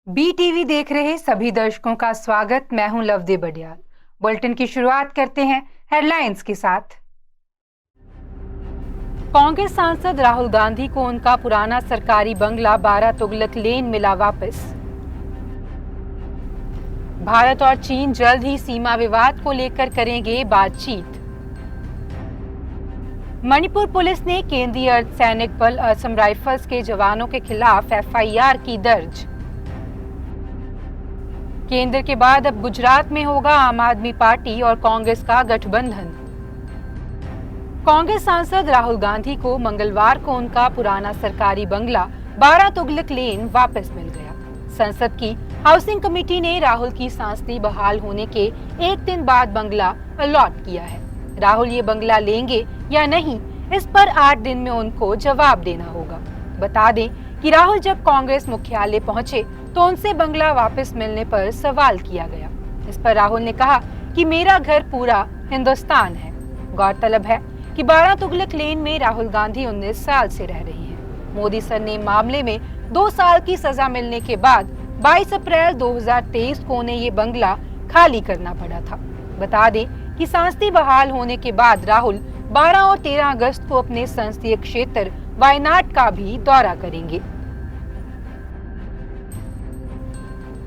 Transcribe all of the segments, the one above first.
B TV देख रहे सभी दर्शकों का स्वागत। मैं हूं लवदे बडियाल। बुलेटिन की शुरुआत करते हैं हेडलाइंस के साथ। कांग्रेस सांसद राहुल गांधी को उनका पुराना सरकारी बंगला 12 तुगलक लेन मिला वापस। भारत और चीन जल्द ही सीमा विवाद को लेकर करेंगे बातचीत। मणिपुर पुलिस ने केंद्रीय अर्धसैनिक बल असम राइफल्स के जवानों के खिलाफ एफआईआर की दर्ज। केंद्र के बाद अब गुजरात में होगा आम आदमी पार्टी और कांग्रेस का गठबंधन। कांग्रेस सांसद राहुल गांधी को मंगलवार को उनका पुराना सरकारी बंगला 12 तुगलक लेन वापस मिल गया। संसद की हाउसिंग कमेटी ने राहुल की सांसदी बहाल होने के एक दिन बाद बंगला अलॉट किया है। राहुल ये बंगला लेंगे या नहीं, इस पर 8 दिन में उनको जवाब देना होगा। बता दें कि राहुल जब कांग्रेस मुख्यालय पहुंचे तो उनसे बंगला वापस मिलने पर सवाल किया गया। इस पर राहुल ने कहा कि मेरा घर पूरा हिंदुस्तान है। गौरतलब है कि 12 तुगलक लेन में राहुल गांधी 19 साल से रह रही हैं। मोदी सरनेम मामले में 2 साल की सजा मिलने के बाद 22 अप्रैल 2023 को उन्हें ये बंगला खाली करना पड़ा था। बता दें कि सांसदी बहाल होने के बाद राहुल 12 और 13 अगस्त को अपने संसदीय क्षेत्र वायनाड का भी दौरा करेंगे।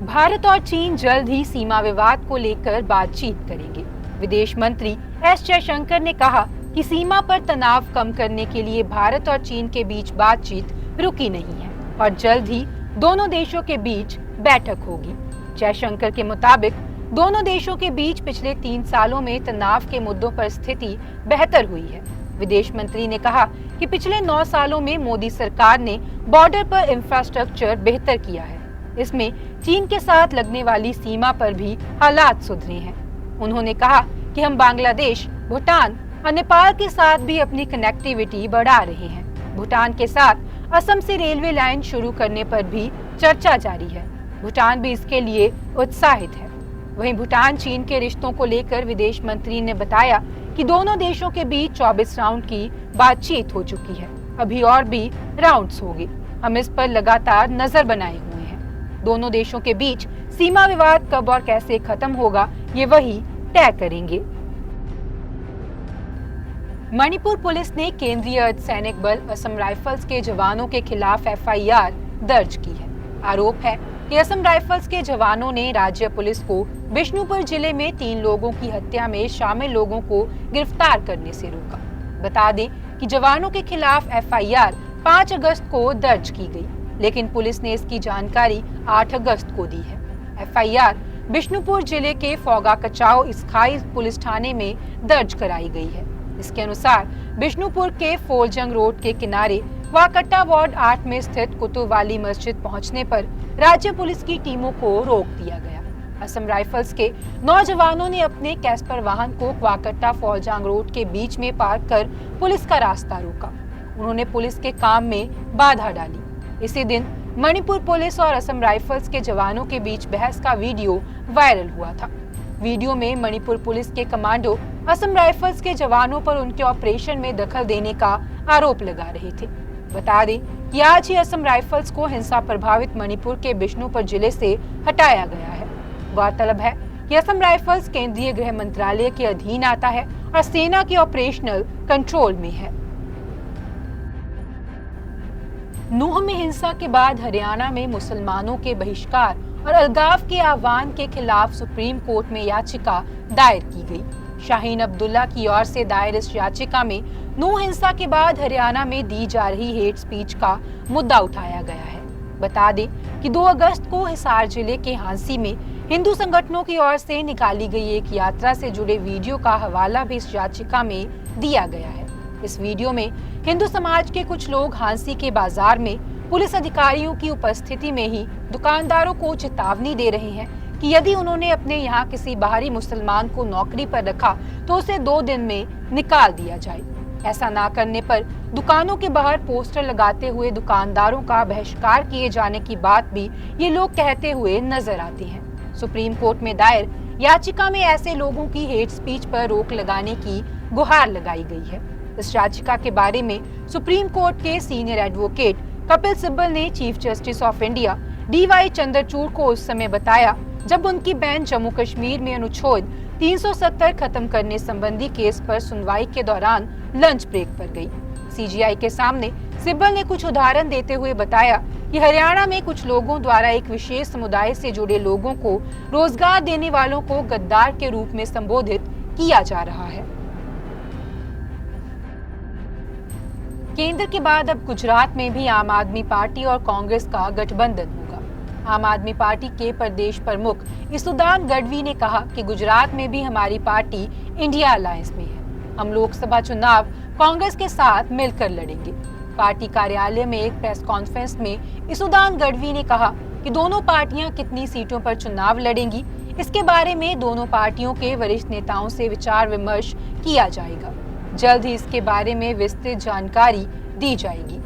भारत और चीन जल्द ही सीमा विवाद को लेकर बातचीत करेंगे। विदेश मंत्री एस जयशंकर ने कहा कि सीमा पर तनाव कम करने के लिए भारत और चीन के बीच बातचीत रुकी नहीं है और जल्द ही दोनों देशों के बीच बैठक होगी। जयशंकर के मुताबिक दोनों देशों के बीच पिछले 3 सालों में तनाव के मुद्दों पर स्थिति बेहतर हुई है। विदेश मंत्री ने कहा कि पिछले 9 सालों में मोदी सरकार ने बॉर्डर पर इंफ्रास्ट्रक्चर बेहतर किया है। इसमें चीन के साथ लगने वाली सीमा पर भी हालात सुधरे हैं। उन्होंने कहा कि हम बांग्लादेश, भूटान और नेपाल के साथ भी अपनी कनेक्टिविटी बढ़ा रहे हैं। भूटान के साथ असम से रेलवे लाइन शुरू करने पर भी चर्चा जारी है। भूटान भी इसके लिए उत्साहित है। वहीं भूटान चीन के रिश्तों को लेकर विदेश मंत्री ने बताया कि दोनों देशों के बीच 24 राउंड की बातचीत हो चुकी है। अभी और भी राउंड्स होंगे। हम इस पर लगातार नजर बनाए हुए हैं। दोनों देशों के बीच सीमा विवाद कब और कैसे खत्म होगा, ये वही तय करेंगे। मणिपुर पुलिस ने केंद्रीय अर्धसैनिक बल असम राइफल्स के जवानों के खिलाफ एफआईआर दर्ज की है। आरोप है कि असम राइफल्स के जवानों ने राज्य पुलिस को बिष्णुपुर जिले में 3 लोगों की हत्या में शामिल लोगों को गिरफ्तार करने से रोका। बता दें कि जवानों के खिलाफ एफआईआर 5 अगस्त को दर्ज की गई, लेकिन पुलिस ने इसकी जानकारी 8 अगस्त को दी है। एफआईआर बिष्णुपुर जिले के फौगा कचाओ इस्खाई पुलिस थाने में दर्ज कराई गई है। इसके अनुसार बिष्णुपुर के फोलजंग रोड के किनारे वाकट्टा वार्ड 8 में स्थित कुतुबवाली मस्जिद पहुंचने पर राज्य पुलिस की टीमों को रोक दिया गया। असम राइफल्स के नौजवानों ने अपने कैस्पर वाहन को वाकट्टा फोलजंग रोड के बीच में पार्क कर पुलिस का रास्ता रोका। उन्होंने पुलिस के काम में बाधा डाली। इसी दिन मणिपुर पुलिस और असम राइफल्स के जवानों के बीच बहस का वीडियो वायरल हुआ था। वीडियो में मणिपुर पुलिस के कमांडो असम राइफल्स के जवानों पर उनके ऑपरेशन में दखल देने का आरोप लगा रहे थे। बता दें कि आज ही असम राइफल्स को हिंसा प्रभावित मणिपुर के बिष्णुपुर जिले से हटाया गया है। गौरतलब है कि असम राइफल्स केंद्रीय गृह मंत्रालय के अधीन आता है और सेना के ऑपरेशनल कंट्रोल में है। नूह में हिंसा के बाद हरियाणा में मुसलमानों के बहिष्कार और अलगाव के आह्वान के खिलाफ सुप्रीम कोर्ट में याचिका दायर की गई। शाहीन अब्दुल्ला की ओर से दायर इस याचिका में नूह हिंसा के बाद हरियाणा में दी जा रही हेट स्पीच का मुद्दा उठाया गया है। बता दें कि 2 अगस्त को हिसार जिले के हांसी में हिंदू संगठनों की ओर से निकाली गई एक यात्रा से जुड़े वीडियो का हवाला भी इस याचिका में दिया गया है। इस वीडियो में हिंदू समाज के कुछ लोग हांसी के बाजार में पुलिस अधिकारियों की उपस्थिति में ही दुकानदारों को चेतावनी दे रहे हैं कि यदि उन्होंने अपने यहाँ किसी बाहरी मुसलमान को नौकरी पर रखा तो उसे 2 दिन में निकाल दिया जाए। ऐसा ना करने पर दुकानों के बाहर पोस्टर लगाते हुए दुकानदारों का बहिष्कार किए जाने की बात भी ये लोग कहते हुए नजर आते हैं। सुप्रीम कोर्ट में दायर याचिका में ऐसे लोगों की हेट स्पीच पर रोक लगाने की गुहार लगाई गई है। इस याचिका के बारे में सुप्रीम कोर्ट के सीनियर एडवोकेट कपिल सिब्बल ने chief justice of India DY Chandrachud को उस समय बताया जब उनकी बेंच जम्मू कश्मीर में अनुच्छेद 370 खत्म करने संबंधी केस पर सुनवाई के दौरान लंच ब्रेक पर गई। CGI के सामने सिब्बल ने कुछ उदाहरण देते हुए बताया कि हरियाणा में कुछ लोगों द्वारा एक विशेष समुदाय से जुड़े लोगों को रोजगार देने वालों को गद्दार के रूप में संबोधित किया जा रहा है। केंद्र के बाद अब गुजरात में भी आम आदमी पार्टी और कांग्रेस का गठबंधन होगा। आम आदमी पार्टी के प्रदेश प्रमुख इसुदान गढ़वी ने कहा कि गुजरात में भी हमारी पार्टी इंडिया अलायंस में है। हम लोकसभा चुनाव कांग्रेस के साथ मिलकर लड़ेंगे। पार्टी कार्यालय में एक प्रेस कॉन्फ्रेंस में इसुदान गढ़वी ने कहा कि दोनों पार्टियां कितनी सीटों पर चुनाव लड़ेंगी, इसके बारे में दोनों पार्टियों के वरिष्ठ नेताओं से विचार विमर्श किया जाएगा। जल्द ही इसके बारे में विस्तृत जानकारी दी जाएगी।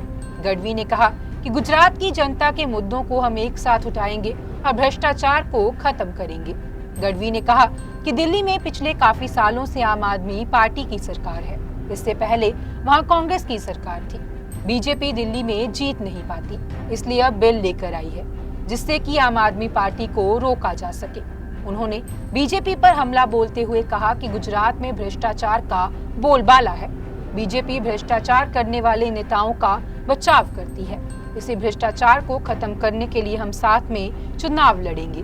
गढ़वी ने कहा कि गुजरात की जनता के मुद्दों को हम एक साथ उठाएंगे और भ्रष्टाचार को खत्म करेंगे। गढ़वी ने कहा कि दिल्ली में पिछले काफी सालों से आम आदमी पार्टी की सरकार है। इससे पहले वहां कांग्रेस की सरकार थी। बीजेपी दिल्ली में जीत नहीं पाती, इसलिए अब बिल लेकर आई है जिससे कि आम आदमी पार्टी को रोका जा सके। उन्होंने बीजेपी पर हमला बोलते हुए कहा कि गुजरात में भ्रष्टाचार का बोलबाला है। बीजेपी भ्रष्टाचार करने वाले नेताओं का बचाव करती है। इसी भ्रष्टाचार को खत्म करने के लिए हम साथ में चुनाव लड़ेंगे।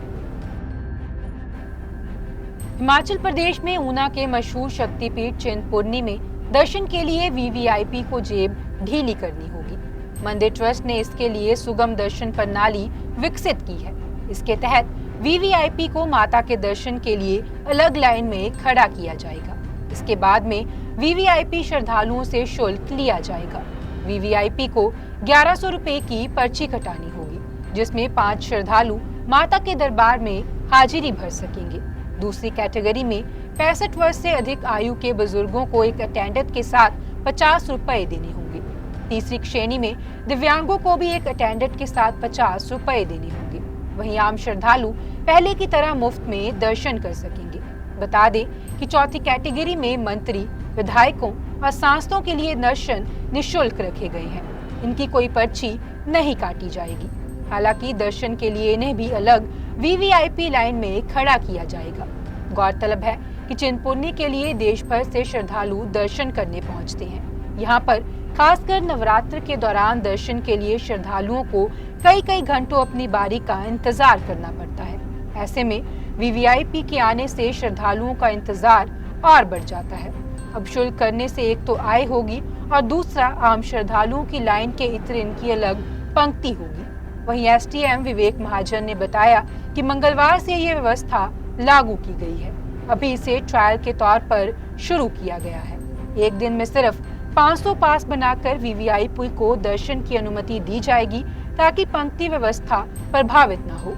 हिमाचल प्रदेश में ऊना के मशहूर शक्तिपीठ चिंतपूर्णी में दर्शन के लिए VVIP को जेब ढीली करनी होगी। मंदिर ट्रस्ट ने इसके लिए सुगम दर्शन प्रणाली विकसित की है। इसके तहत VVIP को माता के दर्शन के लिए अलग लाइन में खड़ा किया जाएगा। इसके बाद में VVIP श्रद्धालुओं से शुल्क लिया जाएगा। VVIP को 1100 रुपए की पर्ची कटानी होगी, जिसमें 5 श्रद्धालु माता के दरबार में हाजिरी भर सकेंगे। दूसरी कैटेगरी में 65 वर्ष से अधिक आयु के बुजुर्गों को एक अटेंडेंट के साथ 50 रुपए देने होंगे। तीसरी श्रेणी में दिव्यांगों को भी एक अटेंडेंट के साथ 50 रुपए देने होंगे। वहीं आम श्रद्धालु पहले की तरह मुफ्त में दर्शन कर सकेंगे। बता दें कि चौथी कैटेगरी में मंत्री, विधायकों और सांसदों के लिए दर्शन निःशुल्क रखे गए हैं। इनकी कोई पर्ची नहीं काटी जाएगी। हालांकि दर्शन के लिए इन्हें भी अलग VVIP लाइन में खड़ा किया जाएगा। गौरतलब है कि चिंतपूर्णी के लिए देश भर से श्रद्धालु दर्शन करने पहुंचते हैं। यहाँ पर खासकर नवरात्र के दौरान दर्शन के लिए श्रद्धालुओं को कई घंटों अपनी बारी का इंतजार करना पड़ता है। ऐसे में VVIP के आने से श्रद्धालुओं का इंतजार और बढ़ जाता है। अब शुल्क करने से एक तो आय होगी और दूसरा आम श्रद्धालुओं की लाइन के इतर इनकी अलग पंक्ति होगी। वहीं SDM विवेक महाजन ने बताया कि मंगलवार से ये व्यवस्था लागू की गई है। अभी इसे ट्रायल के तौर पर शुरू किया गया है। एक दिन में सिर्फ 500 पास बनाकर VVIP को दर्शन की अनुमति दी जाएगी ताकि पंक्ति व्यवस्था प्रभावित न हो।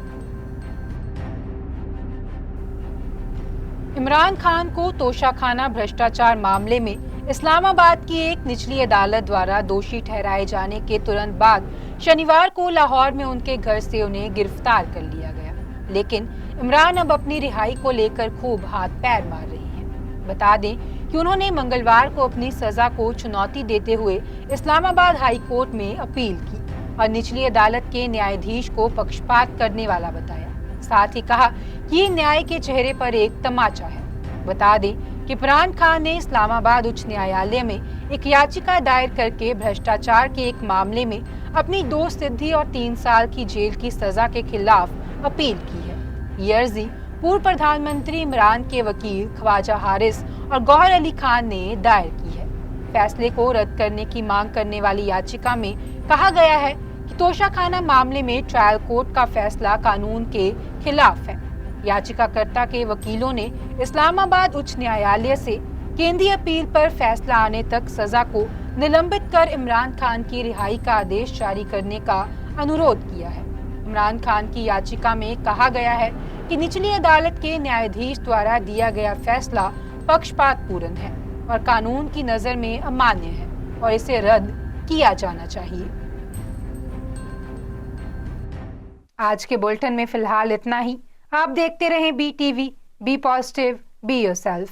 इमरान खान को तोशाखाना भ्रष्टाचार मामले में इस्लामाबाद की एक निचली अदालत द्वारा दोषी ठहराए जाने के तुरंत बाद शनिवार को लाहौर में उनके घर से उन्हें गिरफ्तार कर लिया गया। लेकिन इमरान अब अपनी रिहाई को लेकर खूब हाथ पैर मार रही हैं। बता दें कि उन्होंने मंगलवार को अपनी सजा को चुनौती देते हुए इस्लामाबाद हाई कोर्ट में अपील की और निचली अदालत के न्यायाधीश को पक्षपात करने वाला बताया। साथ ही कहा कि ये न्याय के चेहरे पर एक तमाचा है। बता दें कि इमरान खान ने इस्लामाबाद उच्च न्यायालय में एक याचिका दायर करके भ्रष्टाचार के एक मामले में अपनी 2 सिद्धि और 3 साल की जेल की सजा के खिलाफ अपील की है। ये अर्जी पूर्व प्रधानमंत्री इमरान के वकील ख्वाजा हारिस और गौहर अली खान ने दायर की है। फैसले को रद्द करने की मांग करने वाली याचिका में कहा गया है कि तोशाखाना मामले में ट्रायल कोर्ट का फैसला कानून के खिलाफ है। याचिकाकर्ता के वकीलों ने इस्लामाबाद उच्च न्यायालय से केंद्रीय अपील पर फैसला आने तक सजा को निलंबित कर इमरान खान की रिहाई का आदेश जारी करने का अनुरोध किया है। इमरान खान की याचिका में कहा गया है कि निचली अदालत के न्यायाधीश द्वारा दिया गया फैसला पक्षपातपूर्ण है और कानून की नजर में अमान्य है और इसे रद्द किया जाना चाहिए। आज के बुलेटिन में फिलहाल इतना ही। आप देखते रहें BTV, be positive, be yourself.